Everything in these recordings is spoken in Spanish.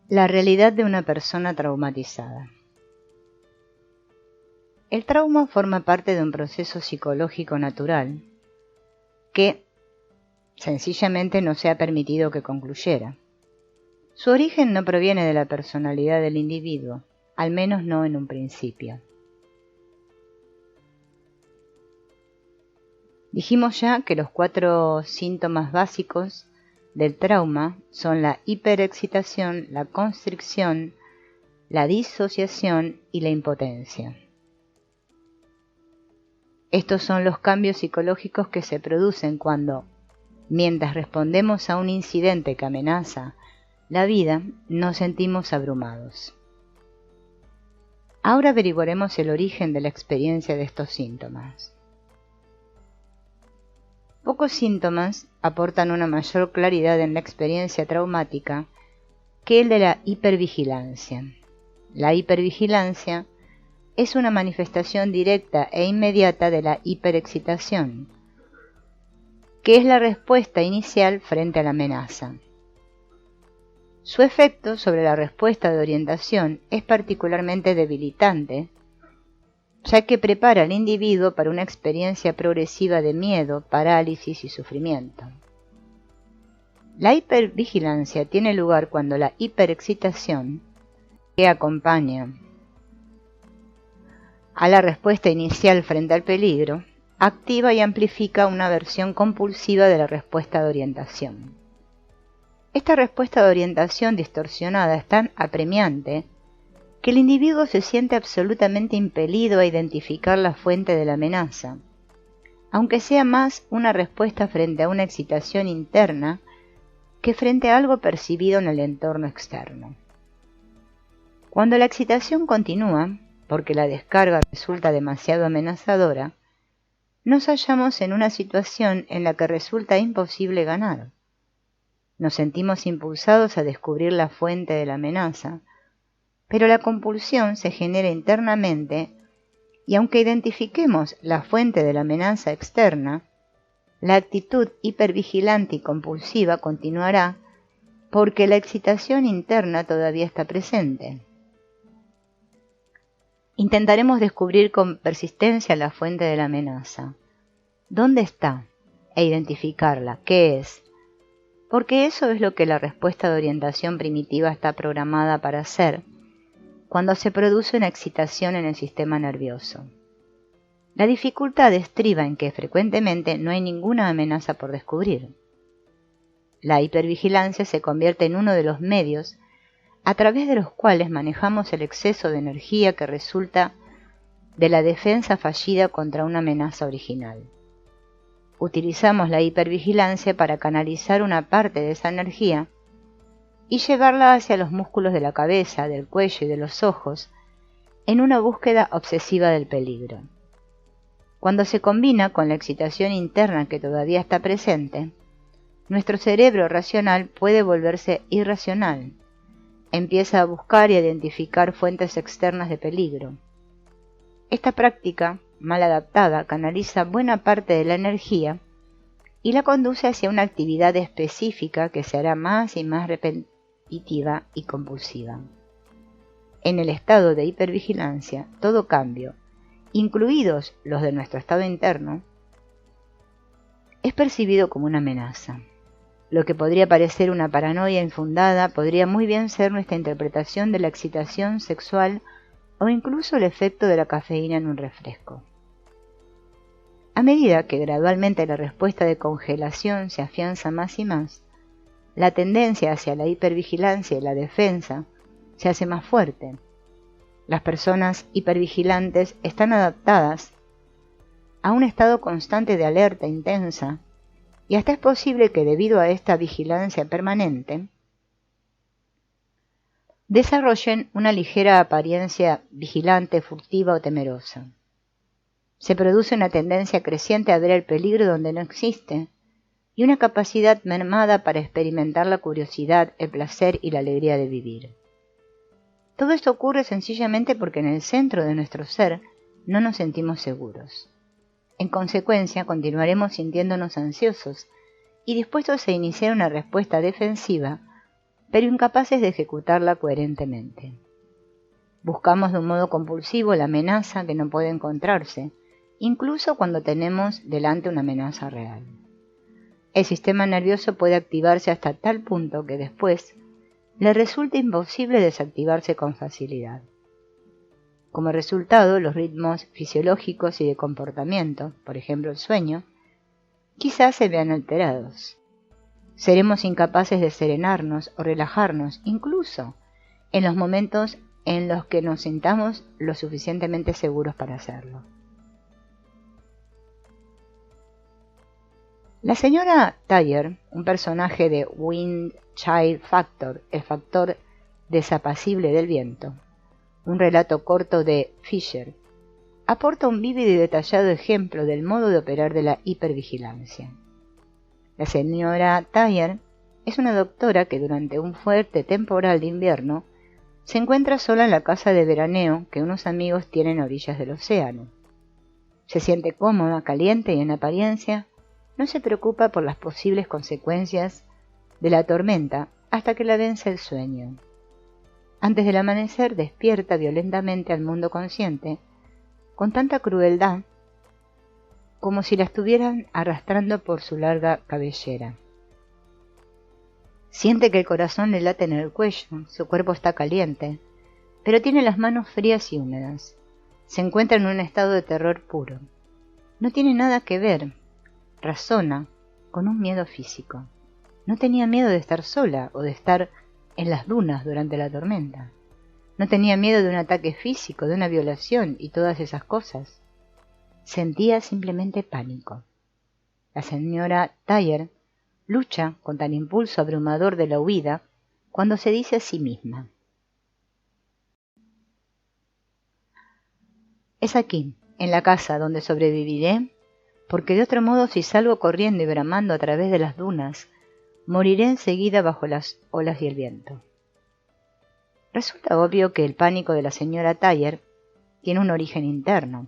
La realidad de una persona traumatizada. El trauma forma parte de un proceso psicológico natural que sencillamente no se ha permitido que concluyera. Su origen no proviene de la personalidad del individuo, al menos no en un principio. Dijimos ya que los 4 síntomas básicos del trauma son la hiperexcitación, la constricción, la disociación y la impotencia. Estos son los cambios psicológicos que se producen cuando, mientras respondemos a un incidente que amenaza la vida, nos sentimos abrumados. Ahora averiguaremos el origen de la experiencia de estos síntomas. Pocos síntomas aportan una mayor claridad en la experiencia traumática que el de la hipervigilancia. La hipervigilancia es una manifestación directa e inmediata de la hiperexcitación, que es la respuesta inicial frente a la amenaza. Su efecto sobre la respuesta de orientación es particularmente debilitante, ya que prepara al individuo para una experiencia progresiva de miedo, parálisis y sufrimiento. La hipervigilancia tiene lugar cuando la hiperexcitación, que acompaña a la respuesta inicial frente al peligro, activa y amplifica una versión compulsiva de la respuesta de orientación. Esta respuesta de orientación distorsionada es tan apremiante que el individuo se siente absolutamente impelido a identificar la fuente de la amenaza, aunque sea más una respuesta frente a una excitación interna que frente a algo percibido en el entorno externo. Cuando la excitación continúa, porque la descarga resulta demasiado amenazadora, nos hallamos en una situación en la que resulta imposible ganar. Nos sentimos impulsados a descubrir la fuente de la amenaza, pero la compulsión se genera internamente y aunque identifiquemos la fuente de la amenaza externa, la actitud hipervigilante y compulsiva continuará porque la excitación interna todavía está presente. Intentaremos descubrir con persistencia la fuente de la amenaza. ¿Dónde está? E identificarla. ¿Qué es? Porque eso es lo que la respuesta de orientación primitiva está programada para hacer cuando se produce una excitación en el sistema nervioso. La dificultad estriba en que frecuentemente no hay ninguna amenaza por descubrir. La hipervigilancia se convierte en uno de los medios a través de los cuales manejamos el exceso de energía que resulta de la defensa fallida contra una amenaza original. Utilizamos la hipervigilancia para canalizar una parte de esa energía y llevarla hacia los músculos de la cabeza, del cuello y de los ojos en una búsqueda obsesiva del peligro. Cuando se combina con la excitación interna que todavía está presente, nuestro cerebro racional puede volverse irracional. Empieza a buscar y a identificar fuentes externas de peligro. Esta práctica, mal adaptada, canaliza buena parte de la energía y la conduce hacia una actividad específica que se hará más y más repetitiva y compulsiva. En el estado de hipervigilancia, todo cambio, incluidos los de nuestro estado interno, es percibido como una amenaza. Lo que podría parecer una paranoia infundada podría muy bien ser nuestra interpretación de la excitación sexual o incluso el efecto de la cafeína en un refresco. A medida que gradualmente la respuesta de congelación se afianza más y más, la tendencia hacia la hipervigilancia y la defensa se hace más fuerte. Las personas hipervigilantes están adaptadas a un estado constante de alerta intensa y hasta es posible que debido a esta vigilancia permanente desarrollen una ligera apariencia vigilante, furtiva o temerosa. Se produce una tendencia creciente a ver el peligro donde no existe y una capacidad mermada para experimentar la curiosidad, el placer y la alegría de vivir. Todo esto ocurre sencillamente porque en el centro de nuestro ser no nos sentimos seguros. En consecuencia, continuaremos sintiéndonos ansiosos y dispuestos a iniciar una respuesta defensiva pero incapaces de ejecutarla coherentemente. Buscamos de un modo compulsivo la amenaza que no puede encontrarse, incluso cuando tenemos delante una amenaza real. El sistema nervioso puede activarse hasta tal punto que después le resulta imposible desactivarse con facilidad. Como resultado, los ritmos fisiológicos y de comportamiento, por ejemplo el sueño, quizás se vean alterados. Seremos incapaces de serenarnos o relajarnos, incluso en los momentos en los que nos sintamos lo suficientemente seguros para hacerlo. La señora Thayer, un personaje de Wind Child Factor, el factor desapacible del viento, un relato corto de Fisher, aporta un vívido y detallado ejemplo del modo de operar de la hipervigilancia. La señora Thayer es una doctora que durante un fuerte temporal de invierno se encuentra sola en la casa de veraneo que unos amigos tienen a orillas del océano. Se siente cómoda, caliente y en apariencia no se preocupa por las posibles consecuencias de la tormenta hasta que la vence el sueño. Antes del amanecer despierta violentamente al mundo consciente con tanta crueldad como si la estuvieran arrastrando por su larga cabellera. Siente que el corazón le late en el cuello, su cuerpo está caliente, pero tiene las manos frías y húmedas. Se encuentra en un estado de terror puro. No tiene nada que ver, razona, con un miedo físico. No tenía miedo de estar sola o de estar en las dunas durante la tormenta. No tenía miedo de un ataque físico, de una violación y todas esas cosas. Sentía simplemente pánico. La señora Thayer lucha contra el impulso abrumador de la huida cuando se dice a sí misma: es aquí, en la casa, donde sobreviviré, porque de otro modo si salgo corriendo y bramando a través de las dunas, moriré enseguida bajo las olas y el viento. Resulta obvio que el pánico de la señora Thayer tiene un origen interno.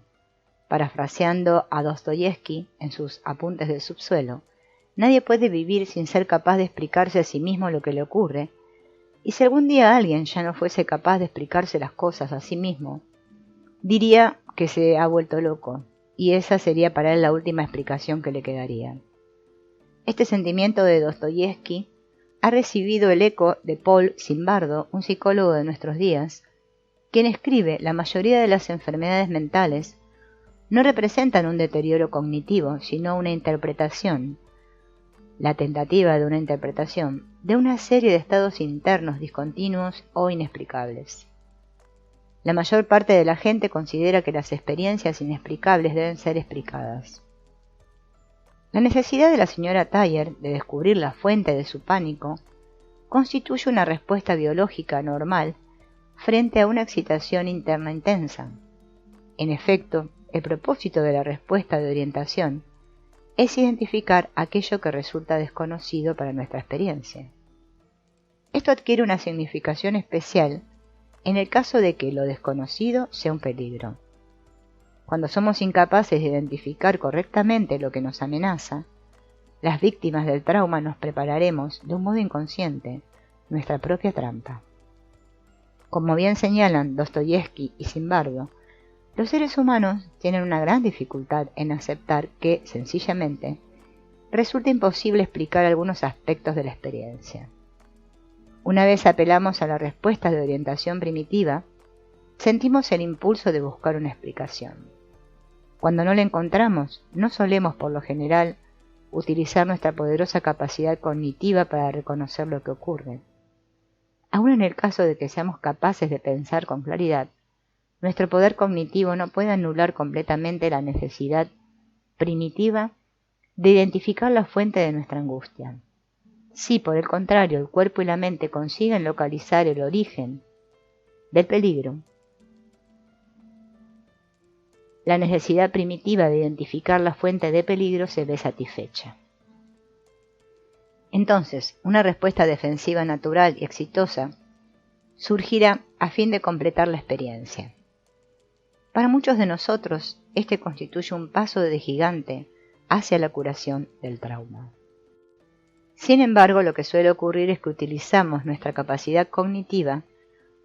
Parafraseando a Dostoyevsky en sus Apuntes del subsuelo, nadie puede vivir sin ser capaz de explicarse a sí mismo lo que le ocurre, y si algún día alguien ya no fuese capaz de explicarse las cosas a sí mismo, diría que se ha vuelto loco, y esa sería para él la última explicación que le quedaría. Este sentimiento de Dostoyevsky ha recibido el eco de Paul Zimbardo, un psicólogo de nuestros días, quien escribe: la mayoría de las enfermedades mentales no representan un deterioro cognitivo, sino una interpretación, la tentativa de una interpretación, de una serie de estados internos discontinuos o inexplicables. La mayor parte de la gente considera que las experiencias inexplicables deben ser explicadas. La necesidad de la señora Thayer de descubrir la fuente de su pánico constituye una respuesta biológica normal frente a una excitación interna intensa. En efecto, el propósito de la respuesta de orientación es identificar aquello que resulta desconocido para nuestra experiencia. Esto adquiere una significación especial en el caso de que lo desconocido sea un peligro. Cuando somos incapaces de identificar correctamente lo que nos amenaza, las víctimas del trauma nos prepararemos de un modo inconsciente nuestra propia trampa. Como bien señalan Dostoyevsky y Zimbardo, los seres humanos tienen una gran dificultad en aceptar que, sencillamente, resulta imposible explicar algunos aspectos de la experiencia. Una vez apelamos a la respuesta de orientación primitiva, sentimos el impulso de buscar una explicación. Cuando no la encontramos, no solemos, por lo general, utilizar nuestra poderosa capacidad cognitiva para reconocer lo que ocurre. Aun en el caso de que seamos capaces de pensar con claridad, nuestro poder cognitivo no puede anular completamente la necesidad primitiva de identificar la fuente de nuestra angustia. Si, por el contrario, el cuerpo y la mente consiguen localizar el origen del peligro, la necesidad primitiva de identificar la fuente de peligro se ve satisfecha. Entonces, una respuesta defensiva natural y exitosa surgirá a fin de completar la experiencia. Para muchos de nosotros, este constituye un paso de gigante hacia la curación del trauma. Sin embargo, lo que suele ocurrir es que utilizamos nuestra capacidad cognitiva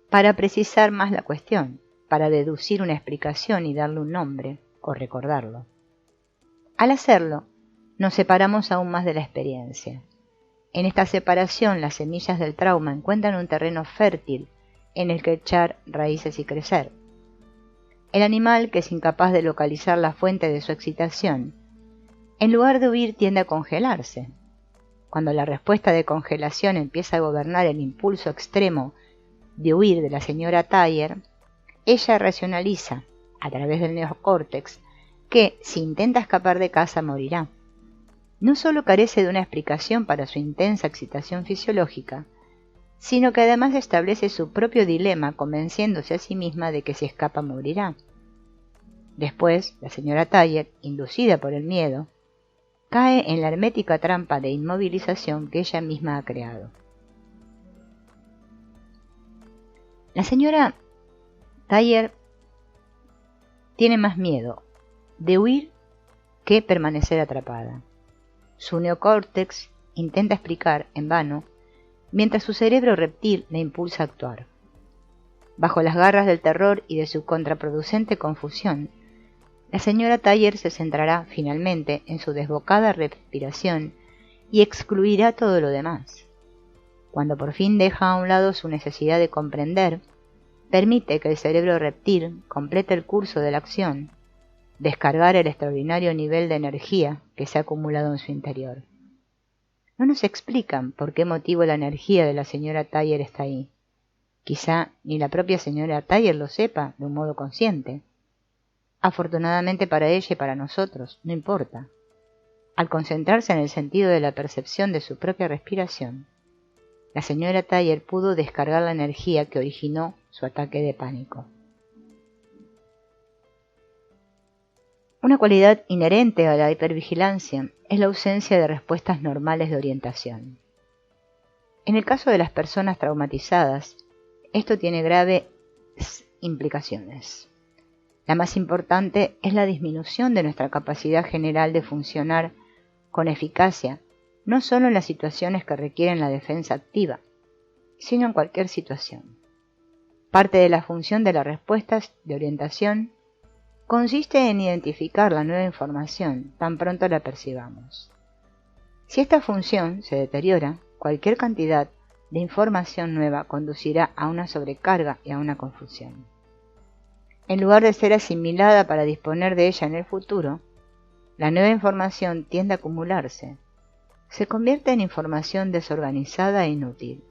para precisar más la cuestión, para deducir una explicación y darle un nombre, o recordarlo. Al hacerlo, nos separamos aún más de la experiencia. En esta separación, las semillas del trauma encuentran un terreno fértil en el que echar raíces y crecer. El animal, que es incapaz de localizar la fuente de su excitación, en lugar de huir tiende a congelarse. Cuando la respuesta de congelación empieza a gobernar el impulso extremo de huir de la señora Thayer, ella racionaliza, a través del neocórtex, que si intenta escapar de casa morirá. No solo carece de una explicación para su intensa excitación fisiológica, sino que además establece su propio dilema convenciéndose a sí misma de que si escapa morirá. Después, la señora Thayer, inducida por el miedo, cae en la hermética trampa de inmovilización que ella misma ha creado. La señora Thayer tiene más miedo de huir que permanecer atrapada. Su neocórtex intenta explicar, en vano, mientras su cerebro reptil le impulsa a actuar. Bajo las garras del terror y de su contraproducente confusión, la señora Thayer se centrará finalmente en su desbocada respiración y excluirá todo lo demás. Cuando por fin deja a un lado su necesidad de comprender, permite que el cerebro reptil complete el curso de la acción, descargar el extraordinario nivel de energía que se ha acumulado en su interior. No nos explican por qué motivo la energía de la señora Thayer está ahí. Quizá ni la propia señora Thayer lo sepa de un modo consciente. Afortunadamente para ella y para nosotros, no importa. Al concentrarse en el sentido de la percepción de su propia respiración, la señora Thayer pudo descargar la energía que originó su ataque de pánico. Una cualidad inherente a la hipervigilancia es la ausencia de respuestas normales de orientación. En el caso de las personas traumatizadas, esto tiene graves implicaciones. La más importante es la disminución de nuestra capacidad general de funcionar con eficacia, no solo en las situaciones que requieren la defensa activa, sino en cualquier situación. Parte de la función de las respuestas de orientación consiste en identificar la nueva información tan pronto la percibamos. Si esta función se deteriora, cualquier cantidad de información nueva conducirá a una sobrecarga y a una confusión. En lugar de ser asimilada para disponer de ella en el futuro, la nueva información tiende a acumularse. Se convierte en información desorganizada e inútil.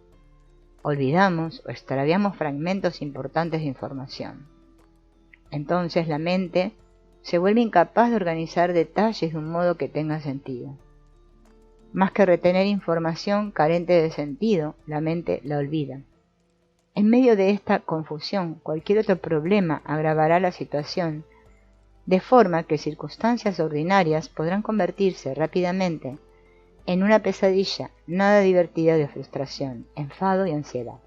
Olvidamos o extraviamos fragmentos importantes de información. Entonces la mente se vuelve incapaz de organizar detalles de un modo que tenga sentido. Más que retener información carente de sentido, la mente la olvida. En medio de esta confusión, cualquier otro problema agravará la situación, de forma que circunstancias ordinarias podrán convertirse rápidamente en una pesadilla nada divertida de frustración, enfado y ansiedad.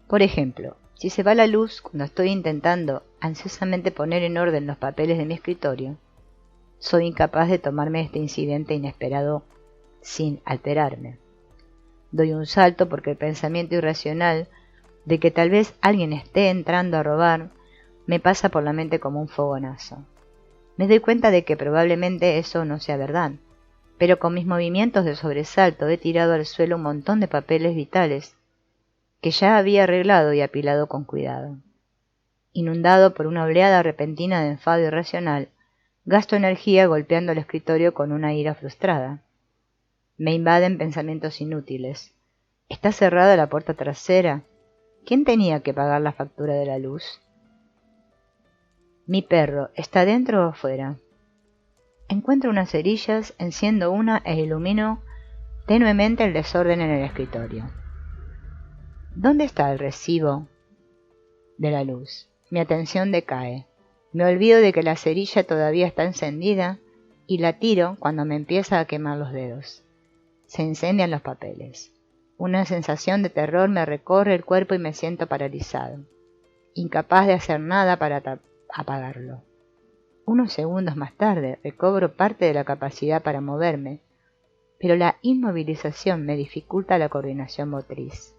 Por ejemplo, si se va la luz cuando estoy intentando ansiosamente poner en orden los papeles de mi escritorio, soy incapaz de tomarme este incidente inesperado sin alterarme. Doy un salto porque el pensamiento irracional de que tal vez alguien esté entrando a robar me pasa por la mente como un fogonazo. Me doy cuenta de que probablemente eso no sea verdad, pero con mis movimientos de sobresalto he tirado al suelo un montón de papeles vitales que ya había arreglado y apilado con cuidado. Inundado por una oleada repentina de enfado irracional, gasto energía golpeando el escritorio con una ira frustrada. Me invaden pensamientos inútiles. ¿Está cerrada la puerta trasera? ¿Quién tenía que pagar la factura de la luz? ¿Mi perro está dentro o afuera? Encuentro unas cerillas, enciendo una e ilumino tenuemente el desorden en el escritorio. ¿Dónde está el recibo de la luz? Mi atención decae. Me olvido de que la cerilla todavía está encendida y la tiro cuando me empieza a quemar los dedos. Se incendian los papeles. Una sensación de terror me recorre el cuerpo y me siento paralizado, incapaz de hacer nada para apagarlo. Unos segundos más tarde recobro parte de la capacidad para moverme, pero la inmovilización me dificulta la coordinación motriz.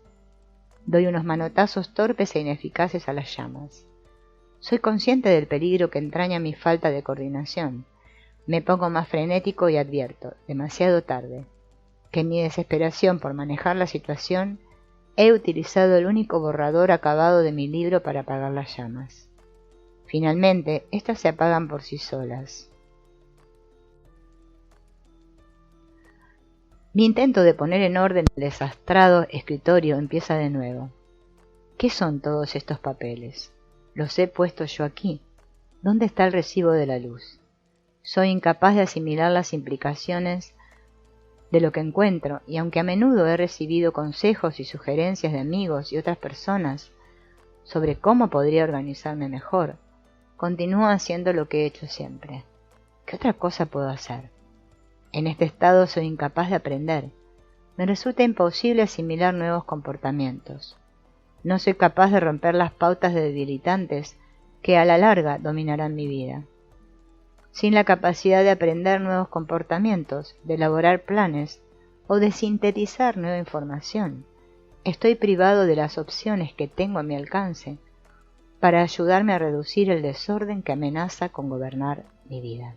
Doy unos manotazos torpes e ineficaces a las llamas. Soy consciente del peligro que entraña mi falta de coordinación. Me pongo más frenético y advierto, demasiado tarde, que en mi desesperación por manejar la situación he utilizado el único borrador acabado de mi libro para apagar las llamas. Finalmente, éstas se apagan por sí solas. Mi intento de poner en orden el desastrado escritorio empieza de nuevo. ¿Qué son todos estos papeles? ¿Los he puesto yo aquí? ¿Dónde está el recibo de la luz? Soy incapaz de asimilar las implicaciones de lo que encuentro, y aunque a menudo he recibido consejos y sugerencias de amigos y otras personas sobre cómo podría organizarme mejor, continúo haciendo lo que he hecho siempre. ¿Qué otra cosa puedo hacer? En este estado soy incapaz de aprender. Me resulta imposible asimilar nuevos comportamientos. No soy capaz de romper las pautas debilitantes que a la larga dominarán mi vida. Sin la capacidad de aprender nuevos comportamientos, de elaborar planes o de sintetizar nueva información, estoy privado de las opciones que tengo a mi alcance para ayudarme a reducir el desorden que amenaza con gobernar mi vida.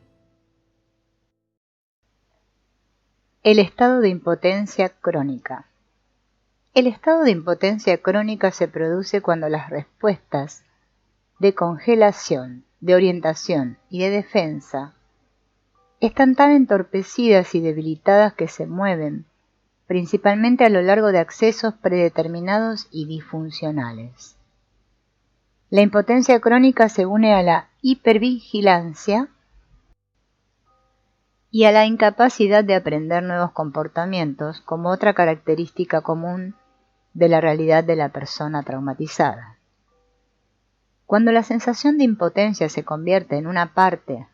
El estado de impotencia crónica. El estado de impotencia crónica se produce cuando las respuestas de congelación, de orientación y de defensa están tan entorpecidas y debilitadas que se mueven, principalmente a lo largo de accesos predeterminados y disfuncionales. La impotencia crónica se une a la hipervigilancia y a la incapacidad de aprender nuevos comportamientos como otra característica común de la realidad de la persona traumatizada. Cuando la sensación de impotencia se convierte en una parte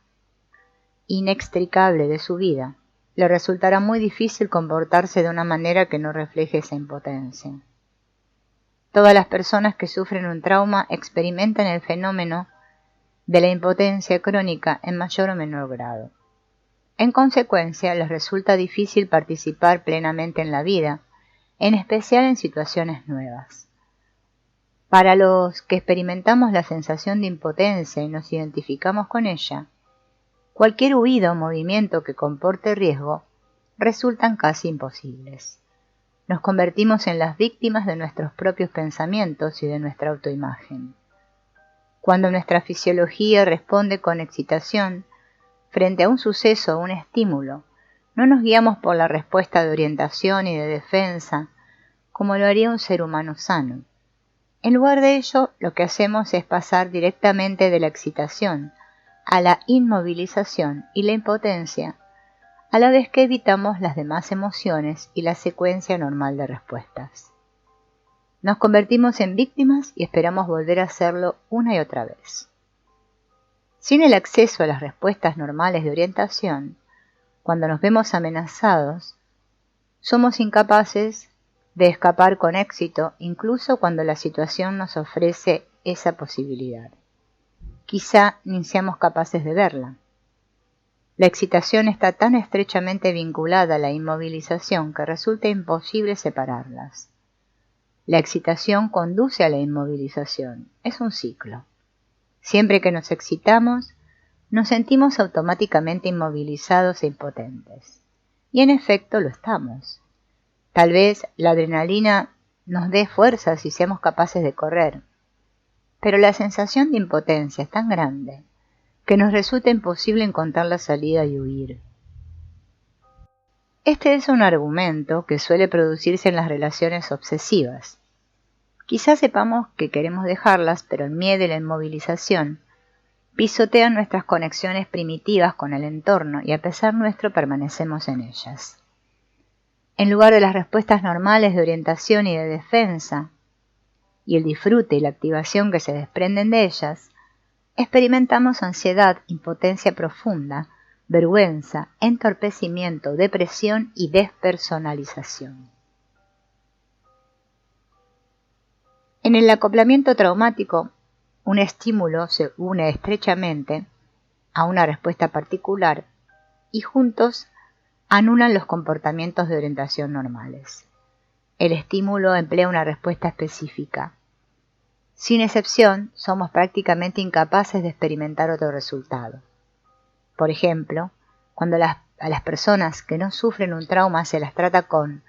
inextricable de su vida, le resultará muy difícil comportarse de una manera que no refleje esa impotencia. Todas las personas que sufren un trauma experimentan el fenómeno de la impotencia crónica en mayor o menor grado. En consecuencia, les resulta difícil participar plenamente en la vida, en especial en situaciones nuevas. Para los que experimentamos la sensación de impotencia y nos identificamos con ella, cualquier huida o movimiento que comporte riesgo resultan casi imposibles. Nos convertimos en las víctimas de nuestros propios pensamientos y de nuestra autoimagen. Cuando nuestra fisiología responde con excitación frente a un suceso o un estímulo, no nos guiamos por la respuesta de orientación y de defensa como lo haría un ser humano sano. En lugar de ello, lo que hacemos es pasar directamente de la excitación a la inmovilización y la impotencia, a la vez que evitamos las demás emociones y la secuencia normal de respuestas. Nos convertimos en víctimas y esperamos volver a hacerlo una y otra vez. Sin el acceso a las respuestas normales de orientación, cuando nos vemos amenazados, somos incapaces de escapar con éxito incluso cuando la situación nos ofrece esa posibilidad. Quizá ni seamos capaces de verla. La excitación está tan estrechamente vinculada a la inmovilización que resulta imposible separarlas. La excitación conduce a la inmovilización. Es un ciclo. Siempre que nos excitamos, nos sentimos automáticamente inmovilizados e impotentes. Y en efecto lo estamos. Tal vez la adrenalina nos dé fuerzas y seamos capaces de correr. Pero la sensación de impotencia es tan grande que nos resulta imposible encontrar la salida y huir. Este es un argumento que suele producirse en las relaciones obsesivas. Quizás sepamos que queremos dejarlas, pero el miedo y la inmovilización pisotean nuestras conexiones primitivas con el entorno y a pesar nuestro permanecemos en ellas. En lugar de las respuestas normales de orientación y de defensa, y el disfrute y la activación que se desprenden de ellas, experimentamos ansiedad, impotencia profunda, vergüenza, entorpecimiento, depresión y despersonalización. En el acoplamiento traumático, un estímulo se une estrechamente a una respuesta particular y juntos anulan los comportamientos de orientación normales. El estímulo emplea una respuesta específica. Sin excepción, somos prácticamente incapaces de experimentar otro resultado. Por ejemplo, cuando a las personas que no sufren un trauma se las trata con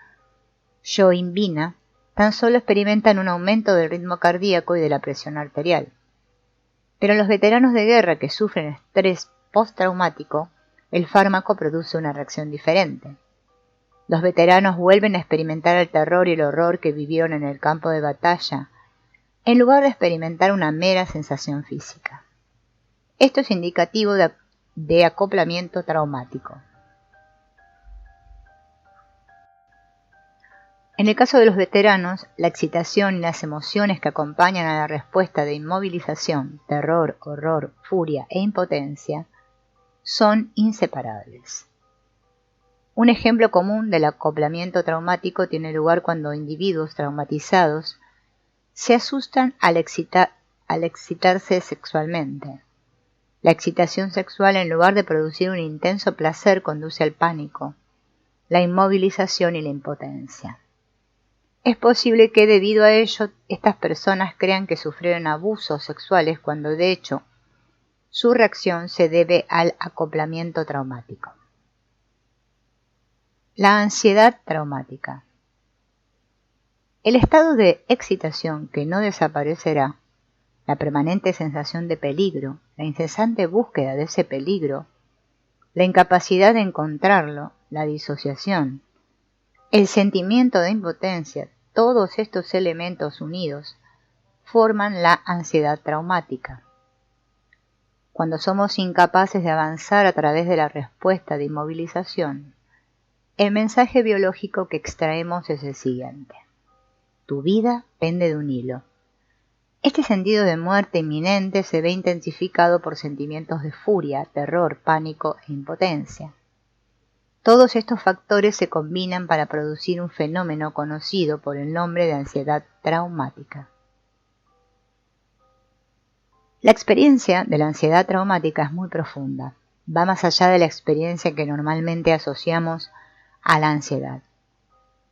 yohimbina, tan solo experimentan un aumento del ritmo cardíaco y de la presión arterial. Pero en los veteranos de guerra que sufren estrés postraumático, el fármaco produce una reacción diferente. Los veteranos vuelven a experimentar el terror y el horror que vivieron en el campo de batalla, en lugar de experimentar una mera sensación física. Esto es indicativo de acoplamiento traumático. En el caso de los veteranos, la excitación y las emociones que acompañan a la respuesta de inmovilización, terror, horror, furia e impotencia son inseparables. Un ejemplo común del acoplamiento traumático tiene lugar cuando individuos traumatizados se asustan al excitarse sexualmente. La excitación sexual, en lugar de producir un intenso placer, conduce al pánico, la inmovilización y la impotencia. Es posible que debido a ello estas personas crean que sufrieron abusos sexuales cuando de hecho su reacción se debe al acoplamiento traumático. La ansiedad traumática. El estado de excitación que no desaparecerá, la permanente sensación de peligro, la incesante búsqueda de ese peligro, la incapacidad de encontrarlo, la disociación, el sentimiento de impotencia, todos estos elementos unidos forman la ansiedad traumática. Cuando somos incapaces de avanzar a través de la respuesta de inmovilización, el mensaje biológico que extraemos es el siguiente: tu vida pende de un hilo. Este sentido de muerte inminente se ve intensificado por sentimientos de furia, terror, pánico e impotencia. Todos estos factores se combinan para producir un fenómeno conocido por el nombre de ansiedad traumática. La experiencia de la ansiedad traumática es muy profunda. Va más allá de la experiencia que normalmente asociamos a la ansiedad.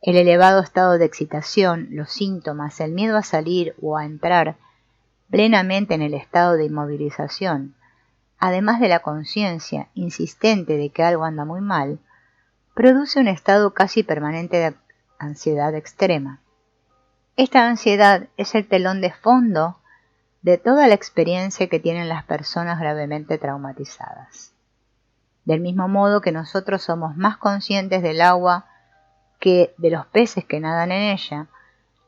El elevado estado de excitación, los síntomas, el miedo a salir o a entrar plenamente en el estado de inmovilización, además de la conciencia insistente de que algo anda muy mal, produce un estado casi permanente de ansiedad extrema. Esta ansiedad es el telón de fondo de toda la experiencia que tienen las personas gravemente traumatizadas. Del mismo modo que nosotros somos más conscientes del agua que de los peces que nadan en ella,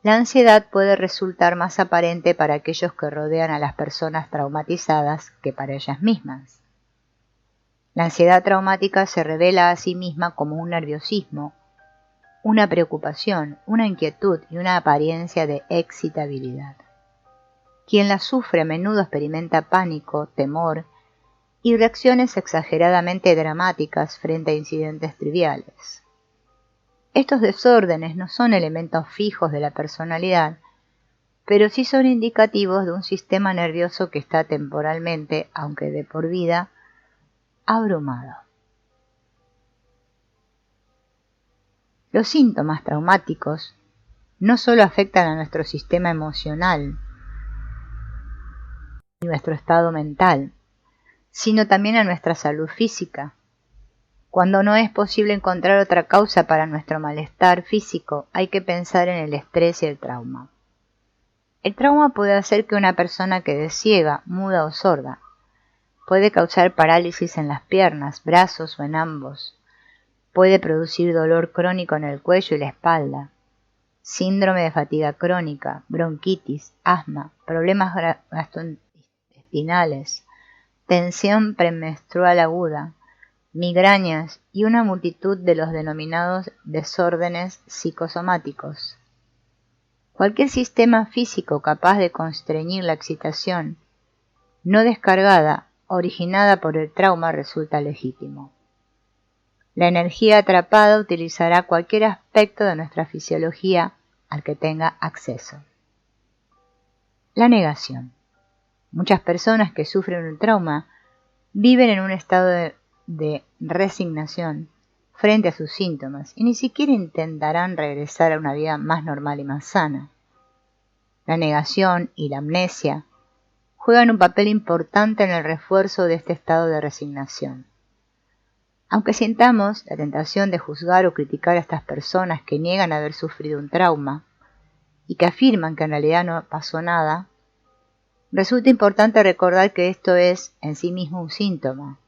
la ansiedad puede resultar más aparente para aquellos que rodean a las personas traumatizadas que para ellas mismas. La ansiedad traumática se revela a sí misma como un nerviosismo, una preocupación, una inquietud y una apariencia de excitabilidad. Quien la sufre a menudo experimenta pánico, temor y reacciones exageradamente dramáticas frente a incidentes triviales. Estos desórdenes no son elementos fijos de la personalidad, pero sí son indicativos de un sistema nervioso que está temporalmente, aunque de por vida, abrumado. Los síntomas traumáticos no solo afectan a nuestro sistema emocional y nuestro estado mental, sino también a nuestra salud física. Cuando no es posible encontrar otra causa para nuestro malestar físico, hay que pensar en el estrés y el trauma. El trauma puede hacer que una persona quede ciega, muda o sorda. Puede causar parálisis en las piernas, brazos o en ambos. Puede producir dolor crónico en el cuello y la espalda, síndrome de fatiga crónica, bronquitis, asma, problemas gastrointestinales, tensión premenstrual aguda, migrañas y una multitud de los denominados desórdenes psicosomáticos. Cualquier sistema físico capaz de constreñir la excitación no descargada, originada por el trauma, resulta legítimo. La energía atrapada utilizará cualquier aspecto de nuestra fisiología al que tenga acceso. La negación. Muchas personas que sufren un trauma viven en un estado de resignación frente a sus síntomas y ni siquiera intentarán regresar a una vida más normal y más sana. La negación y la amnesia juegan un papel importante en el refuerzo de este estado de resignación. Aunque sintamos la tentación de juzgar o criticar a estas personas que niegan haber sufrido un trauma y que afirman que en realidad no pasó nada, resulta importante recordar que esto es en sí mismo un síntoma.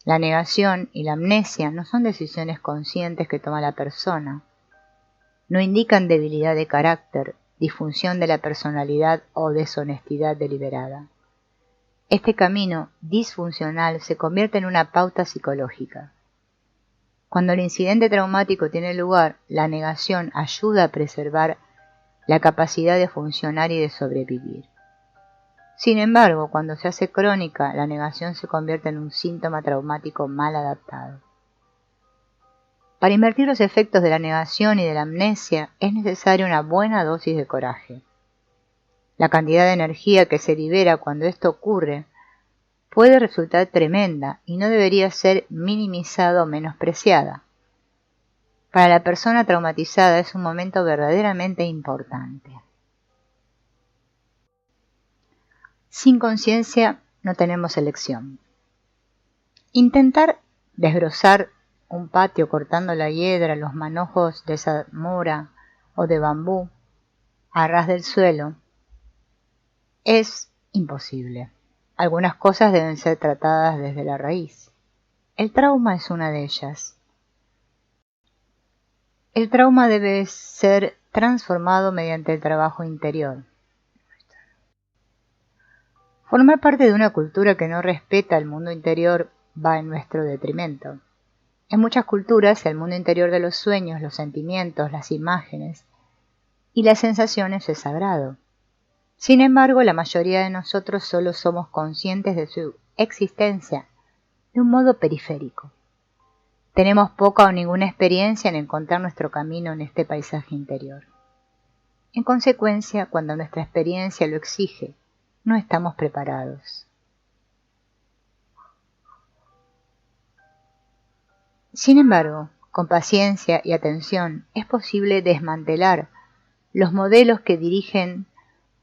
La negación y la amnesia no son decisiones conscientes que toma la persona. No indican debilidad de carácter, disfunción de la personalidad o deshonestidad deliberada. Este camino disfuncional se convierte en una pauta psicológica. Cuando el incidente traumático tiene lugar, la negación ayuda a preservar la capacidad de funcionar y de sobrevivir. Sin embargo, cuando se hace crónica, la negación se convierte en un síntoma traumático mal adaptado. Para invertir los efectos de la negación y de la amnesia es necesaria una buena dosis de coraje. La cantidad de energía que se libera cuando esto ocurre puede resultar tremenda y no debería ser minimizada o menospreciada. Para la persona traumatizada es un momento verdaderamente importante. Sin conciencia no tenemos elección. Intentar desbrozar un patio cortando la hiedra, los manojos de zamora o de bambú a ras del suelo es imposible. Algunas cosas deben ser tratadas desde la raíz. El trauma es una de ellas. El trauma debe ser transformado mediante el trabajo interior. Formar parte de una cultura que no respeta el mundo interior va en nuestro detrimento. En muchas culturas, el mundo interior de los sueños, los sentimientos, las imágenes y las sensaciones es sagrado. Sin embargo, la mayoría de nosotros solo somos conscientes de su existencia de un modo periférico. Tenemos poca o ninguna experiencia en encontrar nuestro camino en este paisaje interior. En consecuencia, cuando nuestra experiencia lo exige, no estamos preparados. Sin embargo, con paciencia y atención es posible desmantelar los modelos que dirigen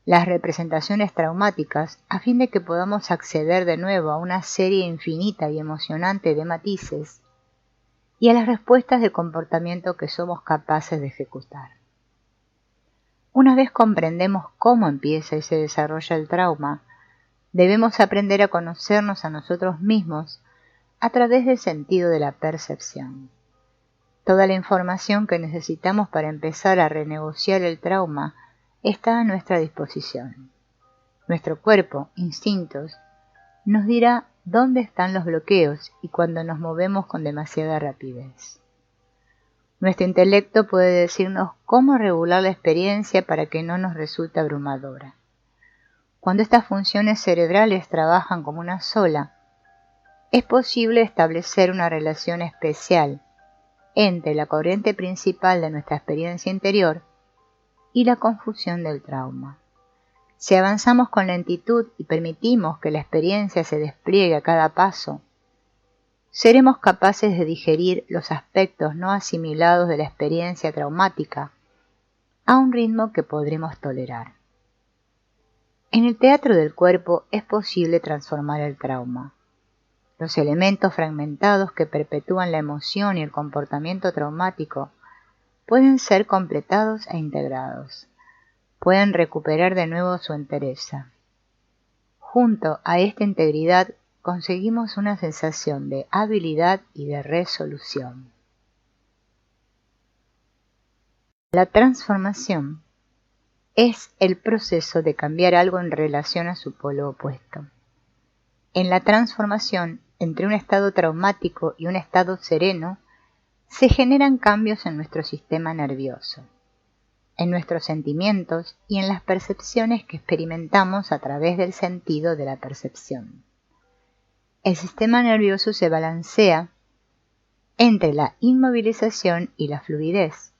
las representaciones traumáticas a fin de que podamos acceder de nuevo a una serie infinita y emocionante de matices y a las respuestas de comportamiento que somos capaces de ejecutar. Una vez comprendemos cómo empieza y se desarrolla el trauma, debemos aprender a conocernos a nosotros mismos a través del sentido de la percepción. Toda la información que necesitamos para empezar a renegociar el trauma está a nuestra disposición. Nuestro cuerpo, instintos, nos dirá dónde están los bloqueos y cuando nos movemos con demasiada rapidez. Nuestro intelecto puede decirnos cómo regular la experiencia para que no nos resulte abrumadora. Cuando estas funciones cerebrales trabajan como una sola, es posible establecer una relación especial entre la corriente principal de nuestra experiencia interior y la confusión del trauma. Si avanzamos con lentitud y permitimos que la experiencia se despliegue a cada paso, seremos capaces de digerir los aspectos no asimilados de la experiencia traumática a un ritmo que podremos tolerar. En el teatro del cuerpo es posible transformar el trauma. Los elementos fragmentados que perpetúan la emoción y el comportamiento traumático pueden ser completados e integrados. Pueden recuperar de nuevo su entereza. Junto a esta integridad conseguimos una sensación de habilidad y de resolución. La transformación es el proceso de cambiar algo en relación a su polo opuesto. En la transformación entre un estado traumático y un estado sereno, se generan cambios en nuestro sistema nervioso, en nuestros sentimientos y en las percepciones que experimentamos a través del sentido de la percepción. El sistema nervioso se balancea entre la inmovilización y la fluidez.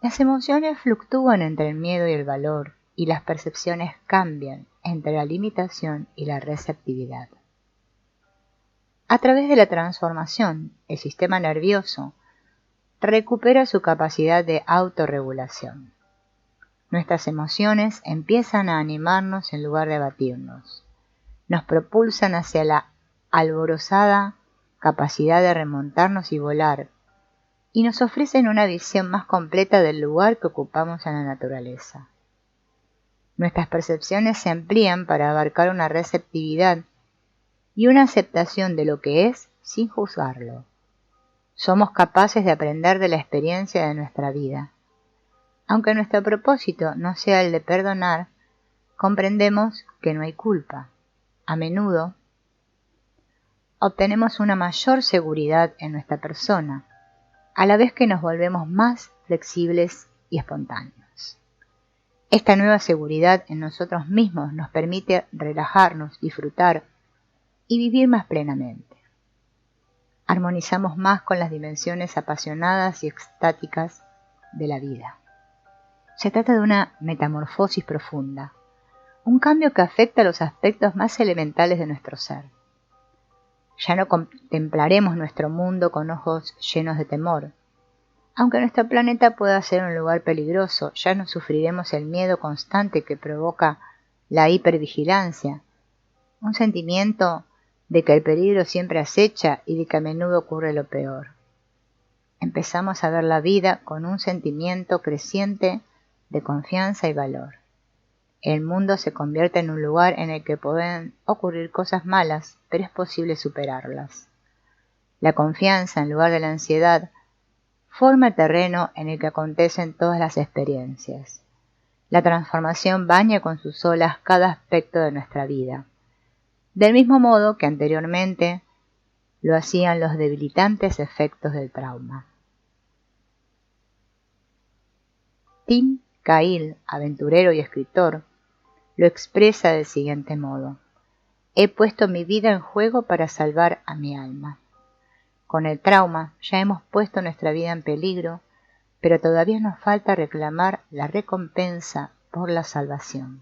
Las emociones fluctúan entre el miedo y el valor, y las percepciones cambian entre la limitación y la receptividad. A través de la transformación, el sistema nervioso recupera su capacidad de autorregulación. Nuestras emociones empiezan a animarnos en lugar de abatirnos. Nos propulsan hacia la alborozada capacidad de remontarnos y volar, y nos ofrecen una visión más completa del lugar que ocupamos en la naturaleza. Nuestras percepciones se amplían para abarcar una receptividad y una aceptación de lo que es sin juzgarlo. Somos capaces de aprender de la experiencia de nuestra vida. Aunque nuestro propósito no sea el de perdonar, comprendemos que no hay culpa. A menudo obtenemos una mayor seguridad en nuestra persona, a la vez que nos volvemos más flexibles y espontáneos. Esta nueva seguridad en nosotros mismos nos permite relajarnos, disfrutar y vivir más plenamente. Armonizamos más con las dimensiones apasionadas y extáticas de la vida. Se trata de una metamorfosis profunda, un cambio que afecta los aspectos más elementales de nuestro ser. Ya no contemplaremos nuestro mundo con ojos llenos de temor. Aunque nuestro planeta pueda ser un lugar peligroso, ya no sufriremos el miedo constante que provoca la hipervigilancia, un sentimiento de que el peligro siempre acecha y de que a menudo ocurre lo peor. Empezamos a ver la vida con un sentimiento creciente de confianza y valor. El mundo se convierte en un lugar en el que pueden ocurrir cosas malas, pero es posible superarlas. La confianza, en lugar de la ansiedad, forma el terreno en el que acontecen todas las experiencias. La transformación baña con sus olas cada aspecto de nuestra vida, del mismo modo que anteriormente lo hacían los debilitantes efectos del trauma. Tim Cahill, aventurero y escritor, lo expresa del siguiente modo: he puesto mi vida en juego para salvar a mi alma. Con el trauma ya hemos puesto nuestra vida en peligro, pero todavía nos falta reclamar la recompensa por la salvación.